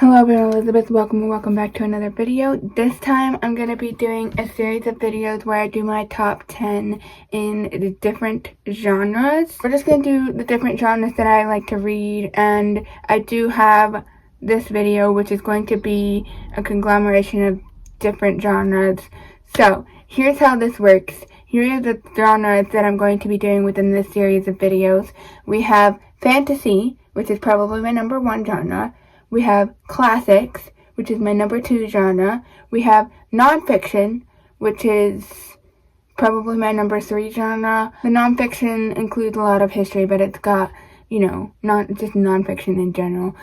Hello everyone, Elizabeth. Welcome back to another video. This time I'm going to be doing a series of videos where I do my top 10 in the different genres. We're just going to do the different genres that I like to read, and I do have this video which is going to be a conglomeration of different genres. So here's how this works. Here are the genres that I'm going to be doing within this series of videos. We have fantasy, which is probably my number 1 genre. We have classics, which is my number 2 genre. We have nonfiction, which is probably my number 3 genre. The nonfiction includes a lot of history, but it's got, not just nonfiction in general.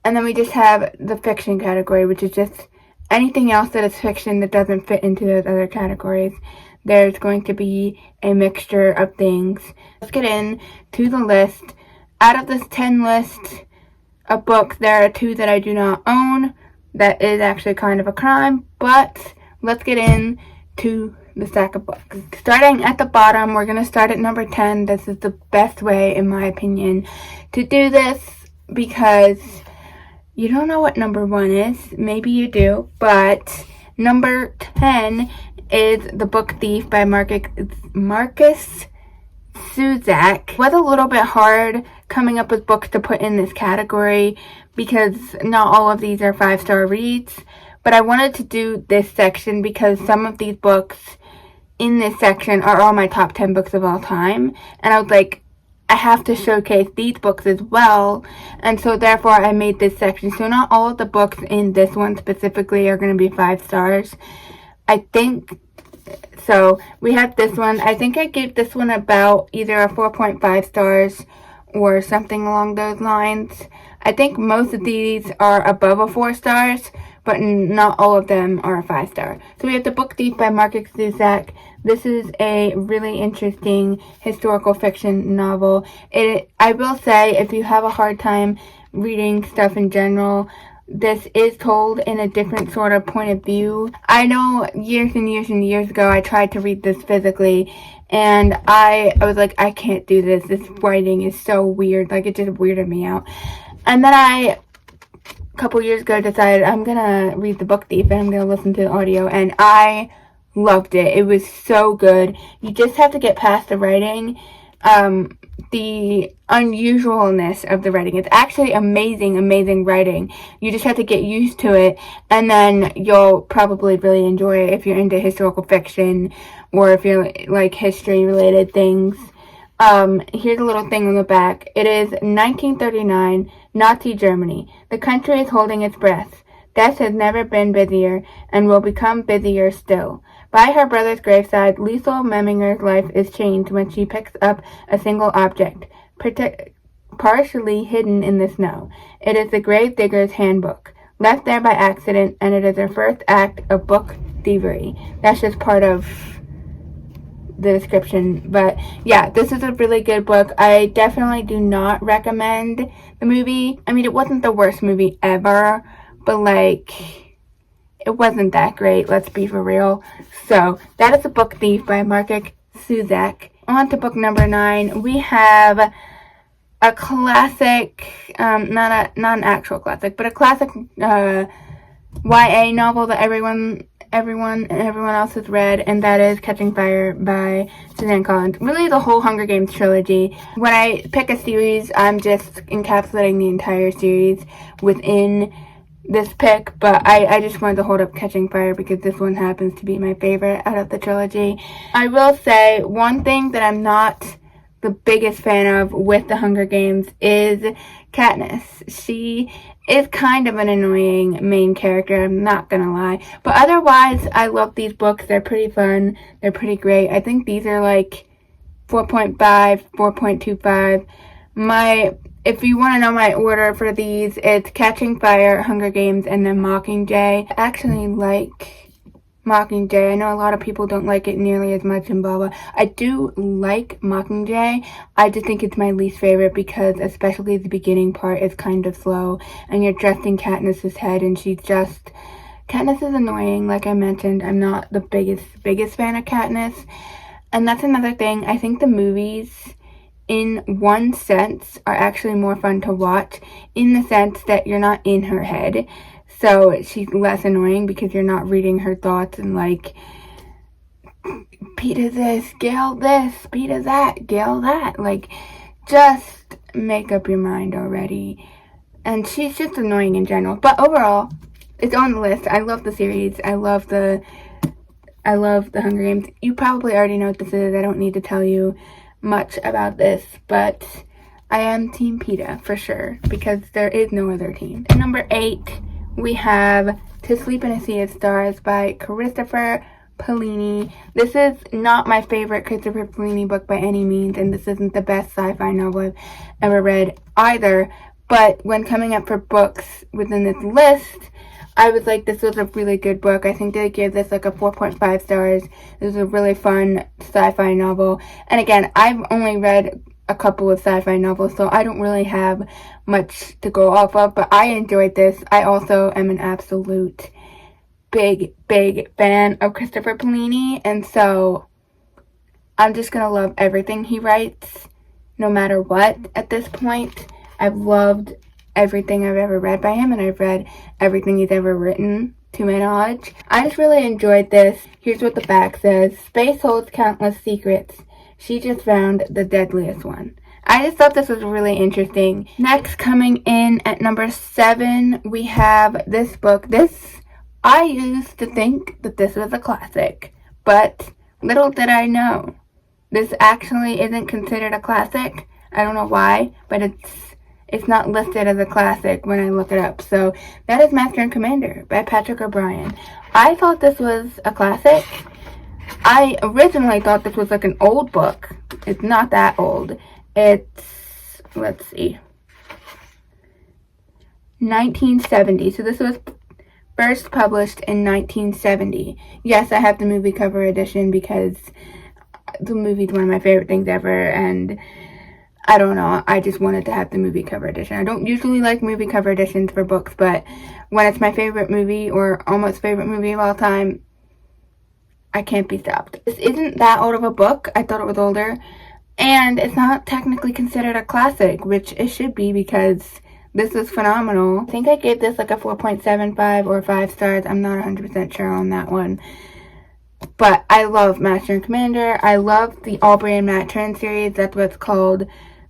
And then we just have the fiction category, which is just anything else that is fiction that doesn't fit into those other categories. There's going to be a mixture of things. Let's get into the list. Out of this 10 list of books, there are 2 that I do not own. That is actually kind of a crime, but let's get into the stack of books. Starting at the bottom, we're going to start at number 10. This is the best way, in my opinion, to do this because you don't know what number 1 is. Maybe you do, but number 10 is The Book Thief by Marcus Suzak. It was a little bit hard coming up with books to put in this category because not all of these are 5-star reads, but I wanted to do this section because some of these books in this section are all my top 10 books of all time, and I was like, I have to showcase these books as well, and so therefore I made this section. So not all of the books in this one specifically are going to be 5 stars. I think so. We have this one. I think I gave this one about either a 4.5 stars or something along those lines. I think most of these are above a 4 stars, but not all of them are a 5 star. So we have The Book Thief by Marcus Zusak. This is a really interesting historical fiction novel. I will say, if you have a hard time reading stuff in general, this is told in a different sort of point of view. I know years and years ago I tried to read this physically, and I was like, I can't do this. This writing is so weird. Like, it just weirded me out. And then a couple years ago, decided I'm gonna read The Book Thief and I'm gonna listen to the audio, and I loved it. It was so good. You just have to get past the writing. The unusualness of the writing. It's actually amazing writing. You just have to get used to it, and then you'll probably really enjoy it if you're into historical fiction or if you're like history related things. Here's a little thing on the back. It is 1939, Nazi Germany. The country is holding its breath. Death has never been busier and will become busier still. By her brother's graveside, Liesl Memminger's life is changed when she picks up a single object, partially hidden in the snow. It is the grave digger's handbook, left there by accident, and it is her first act of book thievery. That's just part of the description, but yeah, this is a really good book. I definitely do not recommend the movie. I mean, it wasn't the worst movie ever, but like, it wasn't that great, let's be for real. So that is The Book Thief by Marcus Suzak. On to book number 9. We have a classic, not an actual classic, but a classic YA novel that everyone else has read, and that is Catching Fire by Suzanne Collins. Really, the whole Hunger Games trilogy. When I pick a series, I'm just encapsulating the entire series within this pick, but I just wanted to hold up Catching Fire because this one happens to be my favorite out of the trilogy. I will say one thing that I'm not the biggest fan of with the Hunger Games is Katniss. She is kind of an annoying main character, I'm not gonna lie. But otherwise, I love these books. They're pretty fun. They're pretty great. I think these are like 4.5, 4.25. If you want to know my order for these, it's Catching Fire, Hunger Games, and then Mockingjay. I actually like Mockingjay. I know a lot of people don't like it nearly as much and blah blah. I do like Mockingjay. I just think it's my least favorite because especially the beginning part is kind of slow, and you're just in Katniss's head, and Katniss is annoying, like I mentioned. I'm not the biggest fan of Katniss. And that's another thing. I think the movies in one sense, are actually more fun to watch, in the sense that you're not in her head. So she's less annoying because you're not reading her thoughts and like, Peter this, Gail this, Peter that, Gail that. Like, just make up your mind already. And she's just annoying in general. But overall, it's on the list. I love the series. I love the Hunger Games. You probably already know what this is. I don't need to tell you much about this, but I am Team PETA for sure, because there is no other team. At number 8, we have To Sleep in a Sea of Stars by Christopher Paolini. This is not my favorite Christopher Paolini book by any means, and this isn't the best sci-fi novel I've ever read either, but when coming up for books within this list, I was like, this was a really good book. I think they gave this like a 4.5 stars. This is a really fun sci-fi novel. And again, I've only read a couple of sci-fi novels, so I don't really have much to go off of, but I enjoyed this. I also am an absolute big fan of Christopher Paolini, and so I'm just gonna love everything he writes, no matter what at this point. I've loved everything I've ever read by him, and I've read everything he's ever written, to my knowledge. I just really enjoyed this. Here's what the back says. Space holds countless secrets. She just found the deadliest one. I just thought this was really interesting. Next, coming in at number 7, we have this book. I used to think that this was a classic, but little did I know. This actually isn't considered a classic. I don't know why, but it's not listed as a classic when I look it up. So that is Master and Commander by Patrick O'Brien. I thought this was a classic. I originally thought this was like an old book. It's not that old. It's, let's see, 1970. So this was first published in 1970. Yes, I have the movie cover edition because the movie's one of my favorite things ever, and I don't know, I just wanted to have the movie cover edition. I don't usually like movie cover editions for books, but when it's my favorite movie, or almost favorite movie of all time, I can't be stopped. This isn't that old of a book. I thought it was older, and it's not technically considered a classic, which it should be because this is phenomenal. I think I gave this like a 4.75 or 5 stars. I'm not 100% sure on that one. But I love Master and Commander. I love the Aubrey and Matt Tran series. That's what's called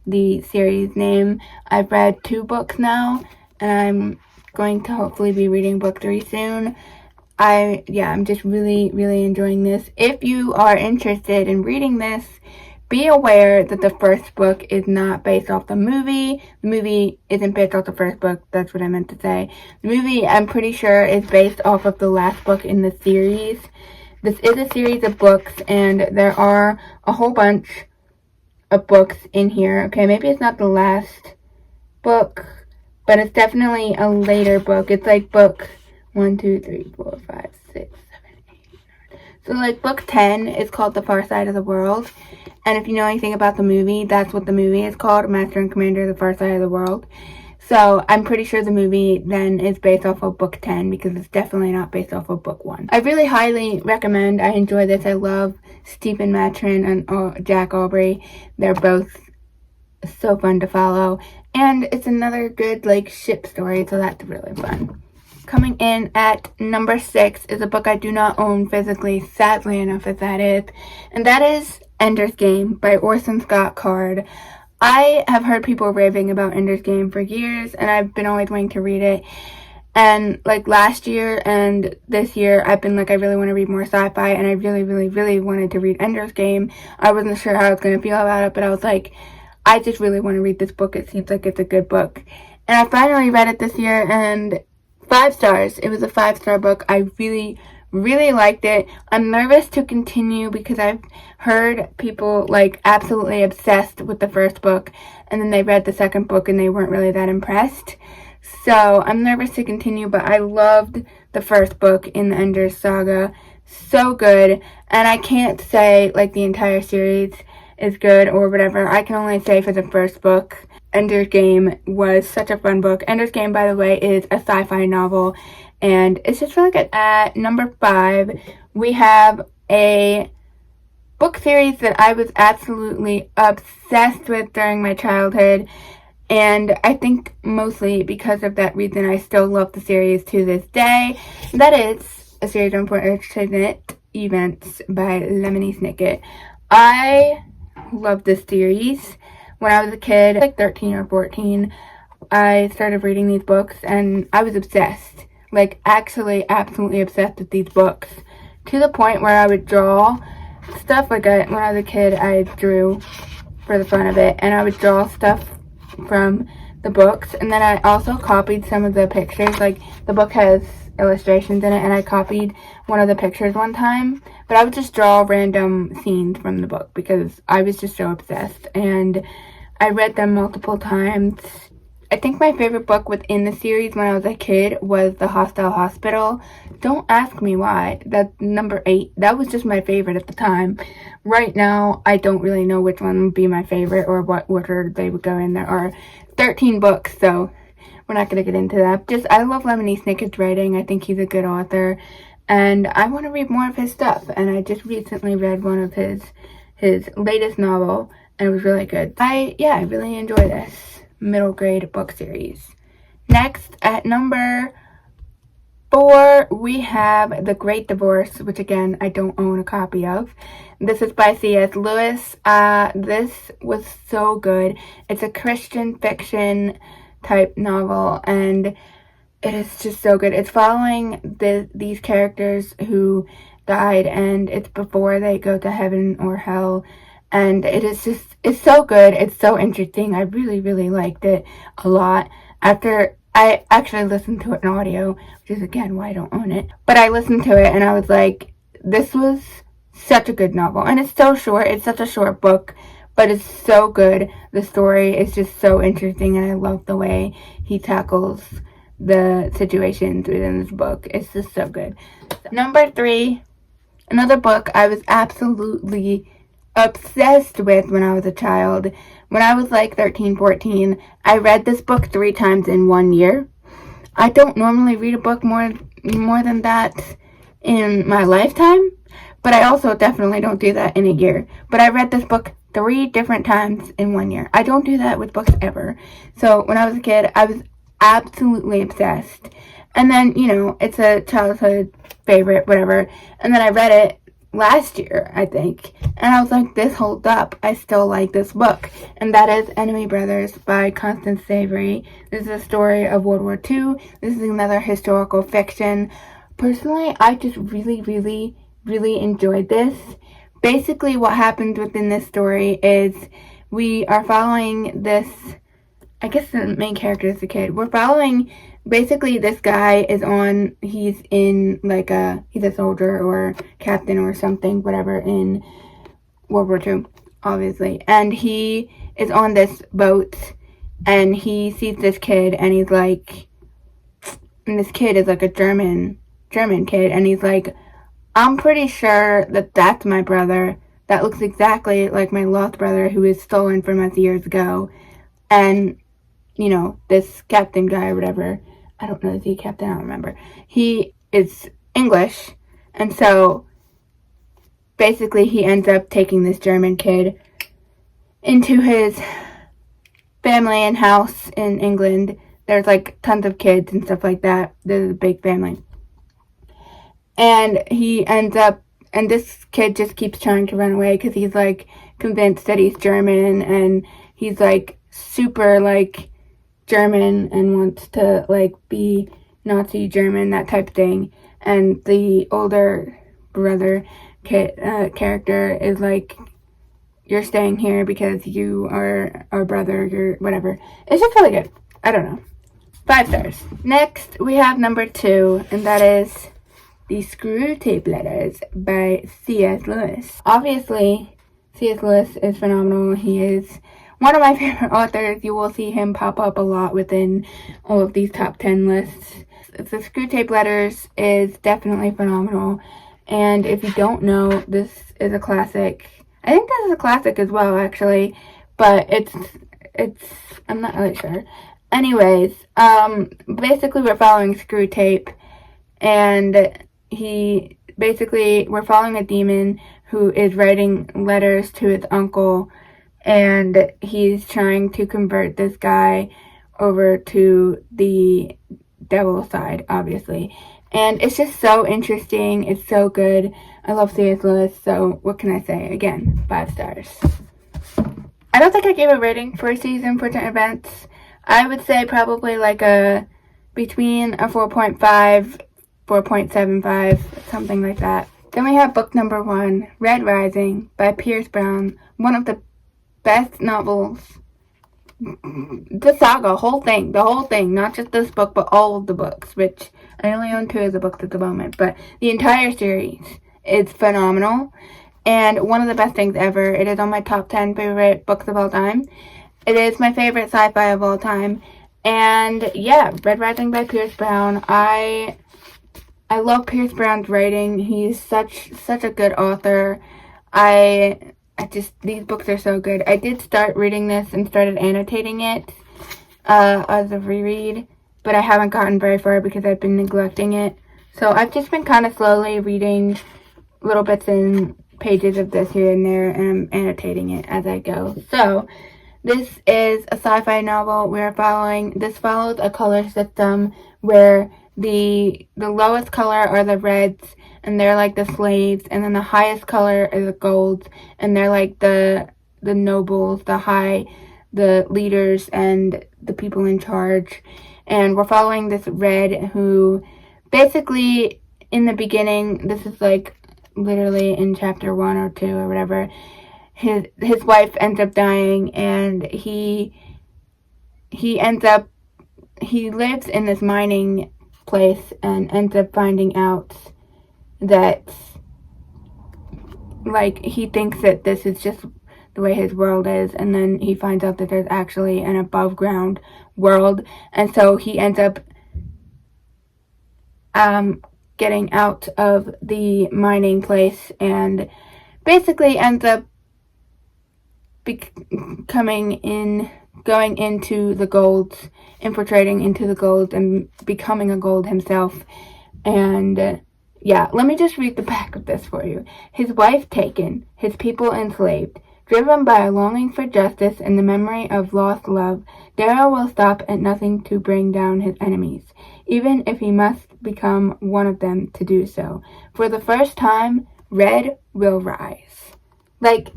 the series name. I've read 2 books now, and I'm going to hopefully be reading book 3 soon. I'm just really enjoying this. If you are interested in reading this, be aware that the first book is not based off the movie. The movie isn't based off the first book. That's what I meant to say. The movie, I'm pretty sure, is based off of the last book in the series. This is a series of books, and there are a whole bunch of books in here. Okay, maybe it's not the last book, but it's definitely a later book. It's like book 1, 2, 3, 4, 5, 6, 7, 8, 9. So like book 10 is called The Far Side of the World. And if you know anything about the movie, that's what the movie is called, Master and Commander, The Far Side of the World. So I'm pretty sure the movie then is based off of book 10, because it's definitely not based off of book 1. I really highly recommend. I enjoy this. I love Stephen Matrin and Jack Aubrey. They're both so fun to follow. And it's another good like ship story, so that's really fun. Coming in at number 6 is a book I do not own physically, sadly enough as that is. And that is Ender's Game by Orson Scott Card. I have heard people raving about Ender's Game for years, and I've been always wanting to read it. And like last year and this year, I've been like, I really want to read more sci-fi, and I really wanted to read Ender's Game. I wasn't sure how I was going to feel about it, but I was like, I just really want to read this book. It seems like it's a good book. And I finally read it this year, and 5 stars. It was a 5-star book. I really liked it. I'm nervous to continue because I've heard people like absolutely obsessed with the first book, and then they read the second book and they weren't really that impressed. So I'm nervous to continue, but I loved the first book in the Ender's Saga. So good. And I can't say like the entire series is good or whatever. I can only say for the first book, Ender's Game was such a fun book. Ender's Game, by the way, is a sci-fi novel, and it's just really good. At number 5, we have a book series that I was absolutely obsessed with during my childhood, and I think mostly because of that reason I still love the series to this day. That is a series of unfortunate events by Lemony Snicket. I love this series. When I was a kid, like 13 or 14, I started reading these books and I was obsessed. Like, actually absolutely obsessed with these books. To the point where I would draw stuff. Like, when I was a kid, I drew for the fun of it, and I would draw stuff from the books, and then I also copied some of the pictures. Like, the book has illustrations in it, and I copied one of the pictures one time, but I would just draw random scenes from the book because I was just so obsessed, and I read them multiple times. I think my favorite book within the series when I was a kid was The Hostile Hospital. Don't ask me why. That's number 8. That was just my favorite at the time. Right now, I don't really know which one would be my favorite or what order they would go in. There are 13 books, so we're not going to get into that. I love Lemony Snicket's writing. I think he's a good author, and I want to read more of his stuff. And I just recently read one of his latest novel, and it was really good. I really enjoy this middle grade book series. Next, at number 4, we have The Great Divorce, which again, I don't own a copy of. This is by C.S. Lewis. This was so good. It's a Christian fiction type novel, and it is just so good. It's following these characters who died, and it's before they go to heaven or hell. And it's so good. It's so interesting. I really, really liked it a lot. After I actually listened to it in audio, which is again why I don't own it. But I listened to it and I was like, this was such a good novel. And it's so short. It's such a short book, but it's so good. The story is just so interesting, and I love the way he tackles the situations within this book. It's just so good. Number 3, another book I was absolutely obsessed with when I was a child. When I was like 13, 14, I read this book 3 times in 1 year. I don't normally read a book more than that in my lifetime, but I also definitely don't do that in a year. But I read this book 3 different times in 1 year. I don't do that with books ever. So when I was a kid, I was absolutely obsessed. And then, it's a childhood favorite, whatever. And then I read it last year, I think, and I was like, this holds up. I still like this book, and that is Enemy Brothers by Constance Savory. This is a story of World War II. This is another historical fiction. Personally, I just really, really, really enjoyed this. Basically, what happens within this story is we are following this, I guess the main character is the kid. We're following, basically, this guy he's a soldier or captain or something, whatever, in World War II, obviously. And he is on this boat, and he sees this kid, and he's like, and this kid is like a German kid, and he's like, I'm pretty sure that that's my brother. That looks exactly like my lost brother who was stolen from us years ago. And this captain guy or whatever, I don't know, is he a captain? I don't remember. He is English, and so basically he ends up taking this German kid into his family and house in England. There's like tons of kids and stuff like that. There's a big family. And he ends up, and this kid just keeps trying to run away because he's like convinced that he's German, and he's like super like German and wants to like be Nazi German, that type of thing. And the older brother character is like, you're staying here because you are our brother, you're whatever. It's just really good. I don't know. 5 stars. Next, we have number 2, and that is The Screwtape Letters by C.S. Lewis. Obviously, C.S. Lewis is phenomenal. He is one of my favorite authors. You will see him pop up a lot within all of these top 10 lists. The Screwtape Letters is definitely phenomenal. And if you don't know, this is a classic. I think this is a classic as well, actually. But it's I'm not really sure. Anyways, basically we're following Screwtape. And we're following a demon who is writing letters to his uncle, and he's trying to convert this guy over to the devil side, obviously. And it's just so interesting. It's so good. I love C.S. Lewis, so what can I say? Again, 5 stars. I don't think I gave a rating for Season Important Events. I would say probably like between a 4.5, 4.75, something like that. Then we have book number 1, Red Rising by Pierce Brown. One of the best novels. The saga, the whole thing, not just this book, but all of the books, which I only own 2 of the books at the moment, but the entire series is phenomenal, and one of the best things ever. It is on my top 10 favorite books of all time. It is my favorite sci-fi of all time, and yeah, Red Rising by Pierce Brown. I love Pierce Brown's writing. He's such a good author. These books are so good. I did start reading this and started annotating it as a reread, but I haven't gotten very far because I've been neglecting it. So I've just been kind of slowly reading little bits and pages of this here and there, and I'm annotating it as I go. So this is a sci-fi novel this follows a color system where the lowest color are the reds, and they're like the slaves, and then the highest color is the golds, and they're like the nobles, the leaders, and the people in charge. And we're following this red who basically, in the beginning, this is like literally in chapter 1 or 2 or whatever, his wife ends up dying, and he lives in this mining place and ends up finding out that, like, he thinks that this is just the way his world is, and then he finds out that there's actually an above ground world, and so he ends up getting out of the mining place and basically ends up going into the golds, infiltrating into the golds, and becoming a gold himself. And yeah, let me just read the back of this for you. His wife taken, his people enslaved. Driven by a longing for justice and the memory of lost love, Darrow will stop at nothing to bring down his enemies, even if he must become one of them to do so. For the first time, Red will rise. Like,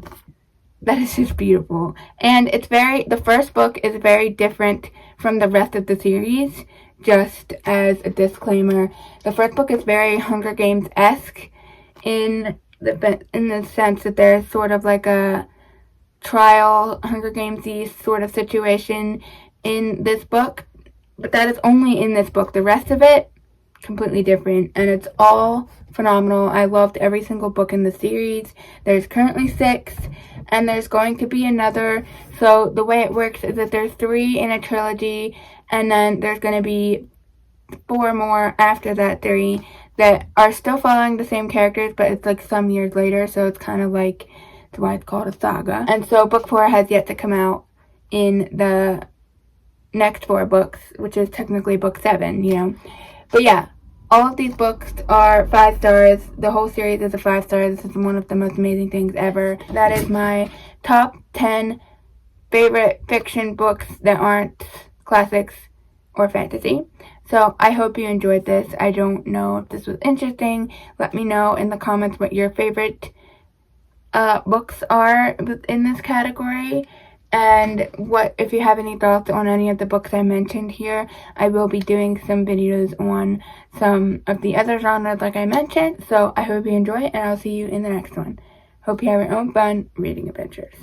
that is just beautiful. And the first book is very different from the rest of the series. Just as a disclaimer, the first book is very Hunger Games-esque in the sense that there's sort of like a trial Hunger Games-y sort of situation in this book. But that is only in this book. The rest of it, completely different. And it's all phenomenal. I loved every single book in the series. There's currently 6, and there's going to be another. So the way it works is that there's 3 in a trilogy, and then there's going to be 4 more after that 3 that are still following the same characters, but it's like some years later, so it's kind of like, that's why it's called a saga. And so book 4 has yet to come out in the next 4 books, which is technically book 7, you know. But yeah, all of these books are 5 stars. The whole series is a 5 star. This is one of the most amazing things ever. That is my top 10 favorite fiction books that aren't classics or fantasy. So I hope you enjoyed this. I don't know if this was interesting. Let me know in the comments what your favorite books are in this category, and if you have any thoughts on any of the books I mentioned here. I will be doing some videos on some of the other genres like I mentioned. So I hope you enjoy it, and I'll see you in the next one. Hope you have your own fun reading adventures.